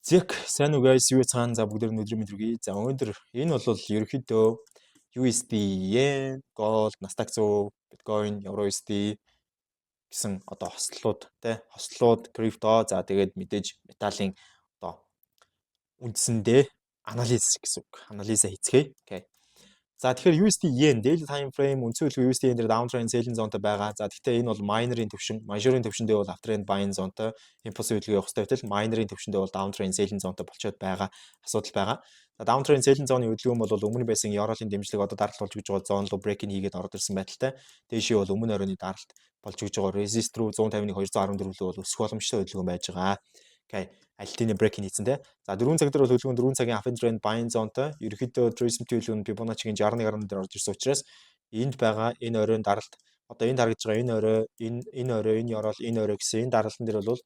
Зэг сайн уу guys, юу цаана за бүгд өнөөдрийн мэдрэгий. За өнөөдөр энэ бол ерөнхийдөө USD, Yen, Gold, Nasdaq 100, Bitcoin, EURUSD гэсэн одоо хослолууд, крипто, за тэгээд мэдээж металлын одоо үндсэндээ анализ гэсэн үг. Анализа хийцгээе. Окей. За тэгэхээр USD Yen daily time frame үндсэн хөлбөр USD Yen дээр downtrend selling zone-тай байгаа. За тэгэхээр энэ бол майнерын төвшин, major-ын төвшөндөө бол uptrend buying zone-тай impulse хөдөлгөөн явах хэрэгтэй байтал майнерын төвшөндөө бол downtrend selling zone-тай болчиход байгаа асуудал байгаа. За downtrend selling zone-ийн хөдөлгөөн бол өмнө байсан евролийн дэмжлэг одоо даралт болж байгаа zone руу break-in хийгээд ороод ирсэн байдалтай. Дээшээ бол өмнө оройны даралт болж байгаа resist руу 150-ны 214 рүү бол өсөх боломжтой хөдөлгөөн байж байгаа. Окей. Альтины break-in хийсэн те. За 4 цаг дээр бол хөдөлгөөн 4 цагийн uptrend buying zone-той ерөнхийдөө TraceMT хөдөлгөөн Fibonacci-гийн 61 гаруй дээр орж ирсэн учраас энд байгаа энэ оройн даралт одоо энд харагдж байгаа энэ орой энэ орол энэ орой гэсэн энэ даралтан дээр бол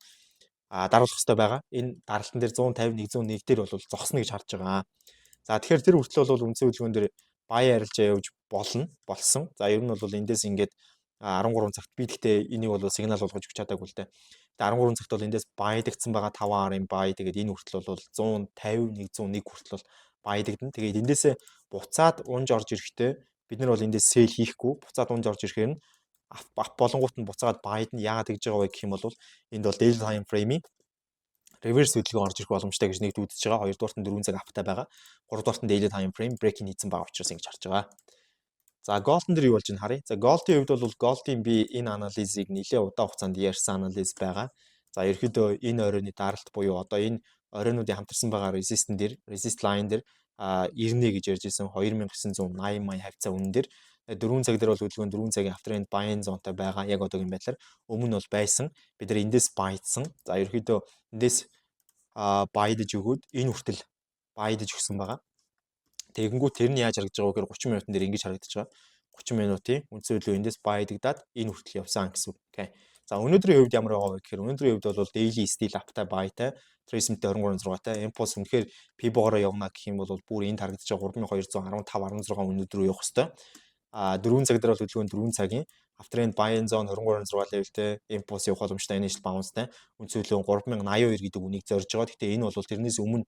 даруулах хэрэгтэй байгаа. Энэ даралтан дээр 150 101 дээр бол зогсно гэж харж байгаа. За тэгэхээр тэр хүртэл бол үндсэн хөдөлгөөн дээр buy арилжаа явж болсон. За ер нь бол эндээс ингээд 13 цагт би гэхдээ энийг бол сигнал болгож өгч чадаагүй л дээ. Тэгээд 13 цагт бол эндээс байдагдсан байгаа 5 арын бай. Тэгээд энэ хүртэл бол 150 101 хүртэл бол байдагдана. Тэгээд эндээсээ буцаад унж орж ирэхдээ бид нар бол эндээс сел хийхгүй буцаад унж орж ирэхээр нь болонгууд нь буцаад байдна. Яагаад гэж байгаа вэ гэх юм бол энд бол daily time frame-ийн reverse хөдөлгөөн орж ирэх боломжтой гэж нэгд үзэж байгаа. Хоёрдугаарт нь 4 цаг аптай байгаа. Гуравдугаарт нь daily time frame break-in хийсэн байгаа учраас ингэж харж байгаа. За Gold дээр юу болж байна харъя. За Gold-ийн хувьд бол Gold-ийн би энэ анализыг нэлээд удаан хугацаанд ярьсан анализ байгаа. За ерөөдөө энэ оройны даралт буюу одоо энэ оройнуудын хамтарсан байгаа resist line дээр 90 гэж ярьж исэн 2980 мая хавцаа үнэн дээр 4 цаг дээр бол хөдөлгөөн 4 цагийн uptrend buying zone-тай байгаа. Яг одоогийн байдлаар өмнө нь бол байсан. Бид нар эндээс байдсан. За ерөөдөө эндээс байдж өгөөд энэ хүртэл байдж өгсөн байгаа. Тэгэнгүүт тэр нь яаж харагдаж байгаа вэ гэхээр 30 минутын дээр ингэж харагдаж байгаа. 30 минутын үндсэн хөдөлгөөн эндээс байдагдаад энэ хүртэл явсан гэсэн үг. Окей. За өнөөдрийн хувьд ямар байгаа вэ гэхээр өнөөдрийн хувьд бол daily still upтай buyтай, TraceMT 23.6-тай, impulse үнэхээр P-богороо явна гэх юм бол бүр энд харагдаж байгаа 3215.16 өнөөдөр рүү явах хэвээр. 4 цаг дээр бол хөдөлгөөн 4 цагийн uptrend buying zone 23.6 levelтэй impulse явах боломжтой initial bounce-тай үндсэн хөдөлгөөн 3082 гэдэг үнийг зорж байгаа. Гэхдээ энэ бол тэрнээс өмнө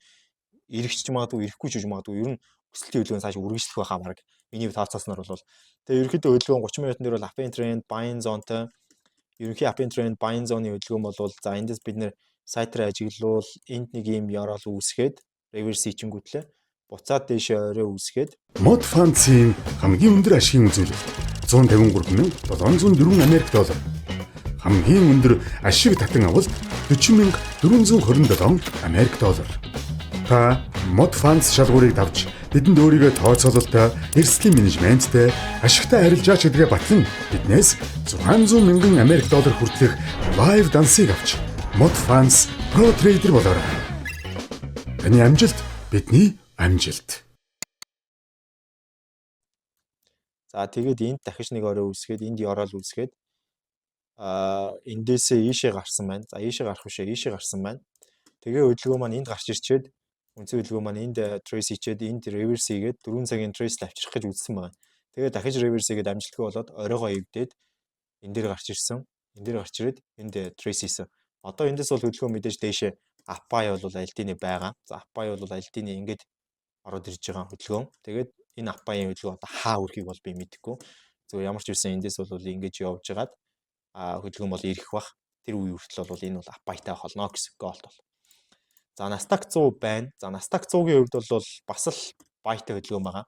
эргэжч магадгүй ирэхгүй ч гэж магадгүй ер нь өсөлтийн хөдөлгөөн цааш үргэлжлэх байхаа марг. Миний тооцоосноор бол тэгээ ерөнхийдөө хөдөлгөөн 30 минутын дээр бол uptrend buying zone-тай ерөнхий uptrend buying zone-ийн хөдөлгөөн бол за эндээс бид нэр сайтраа ажиглуул энд нэг юм ярал үүсгээд reverse хийчингүүтлээ буцаад дээшээ орой үүсгээд Mod Funds-ийн хамгийн өндөр ашигын үзүүлэлт 153,704 Америк доллар. Хамгийн өндөр ашиг татан авалт 40,427 Америк доллар. Та Mod Funds шалгуурыг давж бидэнд өөрийгөө тооцоололтой, эрсдлийн менежменттэй, ашигтай арилжаач гэдгээ батлан биднээс 600,000 Америк доллар хүртэлх live дансыг авч Mod Funds Pro Trader болоорой. Таны амжилт бидний амжилт. за тэгээд энд дахиж нэг орой үүсгээд энд ярал үүсгээд эндээсээ ийшээ гарсан байна. За ийшээ гарах бишээ ийшээ гарсан байна. Тэгээ хөдөлгөөн маань энд гарч ирчээд үндсэн хөдөлгөөн маань энд trace хийчээд энд reverse хийгээд 4 цагийн trace авчрах гэж үзсэн байна. Тэгээ дахиж reverse хийгээд амжилтгүй болоод оройгоо эвдээд энэ дээр гарч ирсэн. Энэ дээр гарч ирээд энд trace хийсэн. Одоо эндээс бол хөдөлгөөн мэдээж дээшээ up buy бол альтины байгаа. За up buy бол альтины ингээд ороод ирж байгаа хөдөлгөөн. Тэгээд энэ up buy-ийн хөдөлгөөн одоо хаа үрхийг бол би мэдэхгүй. Зөв ямар ч үсэн эндээс бол ингэж явж хагаад хөдөлгөөн бол ирэх бах. Тэр үе хүртэл бол энэ бол up buy-тай холно гэсэн Gold бол. За Nasdaq 100 байна. За Nasdaq 100-гийн хувьд бол бас л buy-тай хөдөлгөөн байгаа.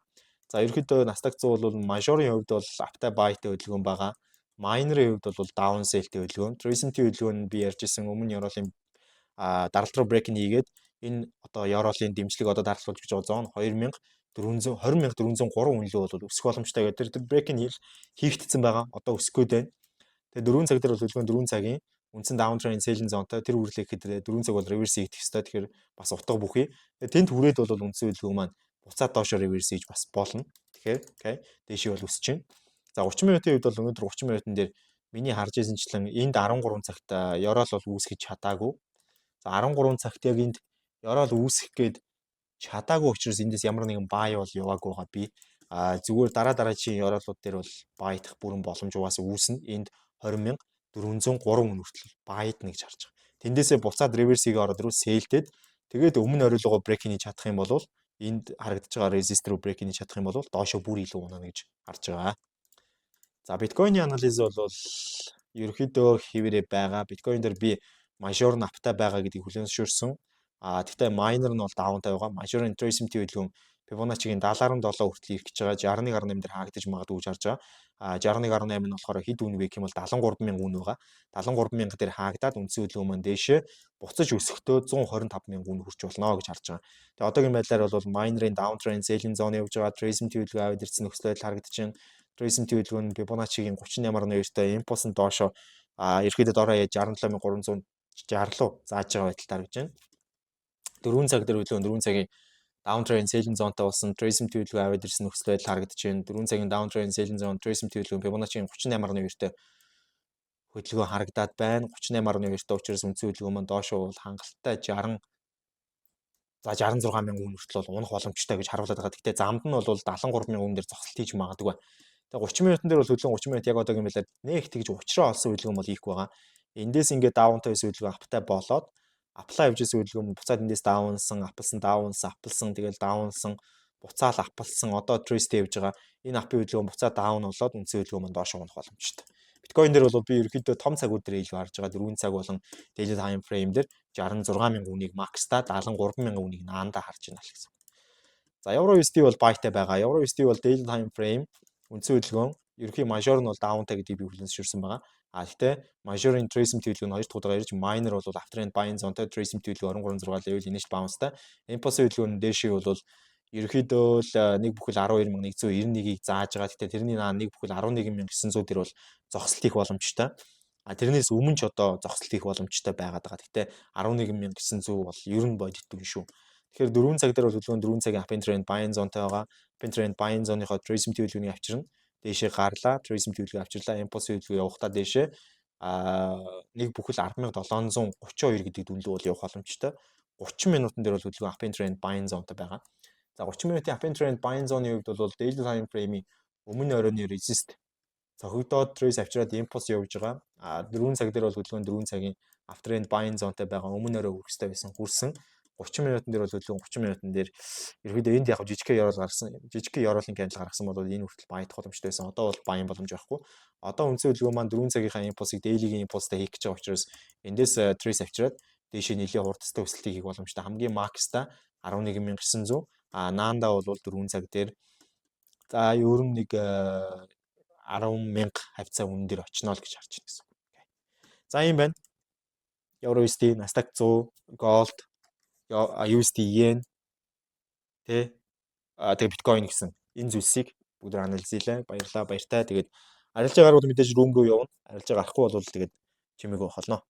За ерөнхийдөө Nasdaq 100 бол major-ийн хувьд бол upтай buy-тай хөдөлгөөн байгаа. Minor-ийн хувьд бол down sell-тэй хөдөлгөөн. TraceMT хөдөлгөөн нь би ярьжсэн өмнө Euroлийн даралт руу break-in хийгээд энэ одоо Euroлийн дэмжлэг одоо даралт болж байгаа зон 20,403 үнэлээ бол өсөх боломжтой гэдэг. Тэр break-in хийгдсэн байгаа. Одоо өсөх гээд байна. Тэгээ 4 цаг дээр бол хөдөлгөөн 4 цагийн үндсэн downtrend selling zone-тай тэр үрлэхэд 4 цаг бол reverse хийгдэх ёстой. Тэгэхээр бас утга бүхий. Тэгээ тэнд хүрээд бол үндсэн хөдөлгөөн маань буцаад доошо reverse хийж бас болно. Тэгэхээр окей. Дээшээ бол өсөж байна. За 30 минутын үед бол өнөөдөр 30 минутын дээр миний харж ирсэнчлэн энд 13 цагт Yorol бол үүсгэж чадаагүй. За 13 цагт яг энд Yorol үүсгэх гээд чадаагүй учраас эндээс ямар нэгэн buy бол яваагүй байгаа би. Зүгээр дараагийн Yorolууд дээр бол buy дах бүрэн боломж угаасаа үүснэ. Энд 403 үн хүртэл байдна гэж харж байгаа. Тэндээсээ буцаад реверсийг ороод ирвэл сэлтэд тэгээд өмнө оройгоо брейк хийж чадах юм бол энд харагдаж байгаа резист руу брейк хийж чадах юм бол доошо бүр илүү унана гэж харж байгаа. За биткойны анализ бол ерөөхдөө хэвээрээ байгаа. Биткойн дээр би мажор наптай байгаа гэдгийг хүлээн зөвшөөрсөн. Тэгвэл майнер нь бол даунтай байгаа. Мажорын трейсмти хөдөлгөөн Fibonacci-гийн 77 хүртэл ирэх гэж байгаа. 61.8 дээр хаагдаж магадгүй гэж харж байгаа. 61.8 нь болохоор хэд үн вэ гэх юм бол 73,000 үн байгаа. 73,000 дээр хаагдаад үндсэн хөдөлгөөн маань дээшээ буцаж өсөхдөө 125,000 үн хүрч болно гэж харж байгаа. Тэгээ одоогийн байдлаар бол майнерын даунтрend selling zone явж байгаа. Tracing хөдөлгөөн аваад ирсэн нөхцөл байдал харагдаж байна. Tracing хөдөлгөөн нь Fibonacci-гийн 38.2-тай импульс нь доошоо ерөөхдөө дороо яаж 67,360 руу зааж байгаа байдалтай харагдаж байна. 4 цаг дээр хөдөлгөөн 4 цагийн downtrend selling zone-тай болсон tracing хөдөлгөөн аваад ирсэн нөхцөл байдал харагдаж байна. 4 цагийн downtrend selling zone tracing хөдөлгөөн Fibonacci-гийн 38.2-тай хөдөлгөөн харагдаад байна. 38.2-тай учраас үндсэн хөдөлгөөн маань доошоо бол хангалттай 60 за 66,000 үн хүртэл бол унах боломжтой гэж харуулдаг байгаа. Гэхдээ замд нь бол 73,000 үн дээр зогсолт хийж магадгүй. Тэгээ 30 минутын дээр бол хөдөлгөөн 30 минут яг одоогийн байдлаар нэг тэгж учраа олсон хөдөлгөөн бол ийх байгаа. Эндээс ингээд даунтай байсан хөдөлгөөн аптай болоод apply явж байсан хөдөлгөөн буцаад эндээс даунсан, апплсан, тэгэл даунсан, буцаал апплсан, одоо trace-тэй явж байгаа. Энэ аппын хөдөлгөөн буцаад даун болоод үндсэн хөдөлгөөн маань доош унах боломжтой. Биткойн дээр бол би ерөөхдөө том цагууд дээр илүү харж байгаа. 4 цаг болон daily time frame дээр 66,000 үнийг макста 73,000 үнийг наанда харж байна л гэсэн. За евро USD бол buyтай байгаа. Евро USD бол daily time frame үндсэн хөдөлгөөн ерөнхий мажор нь бол даунтай гэдгийг би хүлээн зөвшөөрсөн байгаа. Гэхдээ мажорын tracing хөдөлгөөн хоёр дахь удаага ирж minor бол after-end buying zone-тай tracing хөдөлгөөн 23.6 level initial bounce-тай. Impulse хөдөлгөөн дээшээ бол ерөнхийдөө л 1/12,191-ийг зааж байгаа. Гэхдээ тэрний наа 1/11,900 дээр бол зогсолт хийх боломжтой. Тэрнээс өмнө ч одоо зогсолт хийх боломжтой байгаад байгаа. Гэхдээ 11,900 бол ер нь бодит үн шүү. Тэгэхээр 4 цаг дээр бол хөдөлгөөн 4 цагийн uptrend trend buying zone-тай байгаа. Uptrend buying zone-ийнхоо tracing хөдөлгөөнийг авчирна. Дээшээ гарлаа, tracing хөдөлгөөн авчирлаа, impulse хөдөлгөөн явахдаа дээшээ 1/10,732 гэдэг дүнлүү бол явах боломжтой. 30 минутын дээр бол хөдөлгөөн uptrend buying zone-тай байгаа. За 30 минутын uptrend buying zone-ийн хувьд бол daily time frame-ийн өмнө оройны resist цохигдоод trace авчираад impulse явж байгаа. 4 цаг дээр бол хөдөлгөөн 4 цагийн uptrend buying zone-тай байгаа. Өмнө орой хүрэх ёстой байсан хүрсэн. 30 минутын дээр бол хөдөлгөөн 30 минутын дээр ерөөдөө энд яг жижигхэн яруул гаргасан. Жижигхэн яруулын кандл гаргасан бол энэ хүртэл баядах боломжтой байсан. Одоо бол баян боломж байхгүй. Одоо үндсэн хөдөлгөөн маань 4 цагийнхаа импульсыг daily-гийн импульстай хийх гэж байгаа учраас эндээс trace авчираад дээшээ нэлээд хурдтай өсөлтийг хийх боломжтой. Хамгийн макста 11,900. Наанда бол 4 цаг дээр за ер нь нэг 10,000 хавцаа үнэн дээр очино л гэж харж байна гэсэн. За юм байна. Euro USD, Nasdaq 100, Gold, USD Yen тэгээ биткойн гэсэн энэ зүйлсийг бүгд анализ хийлээ. Баярлалаа, баяртай. Тэгээд арилжаа гарууд мэдээж рүүм рүү явна. Арилжаа гарахгүй бол тэгээд чимээгүй холно.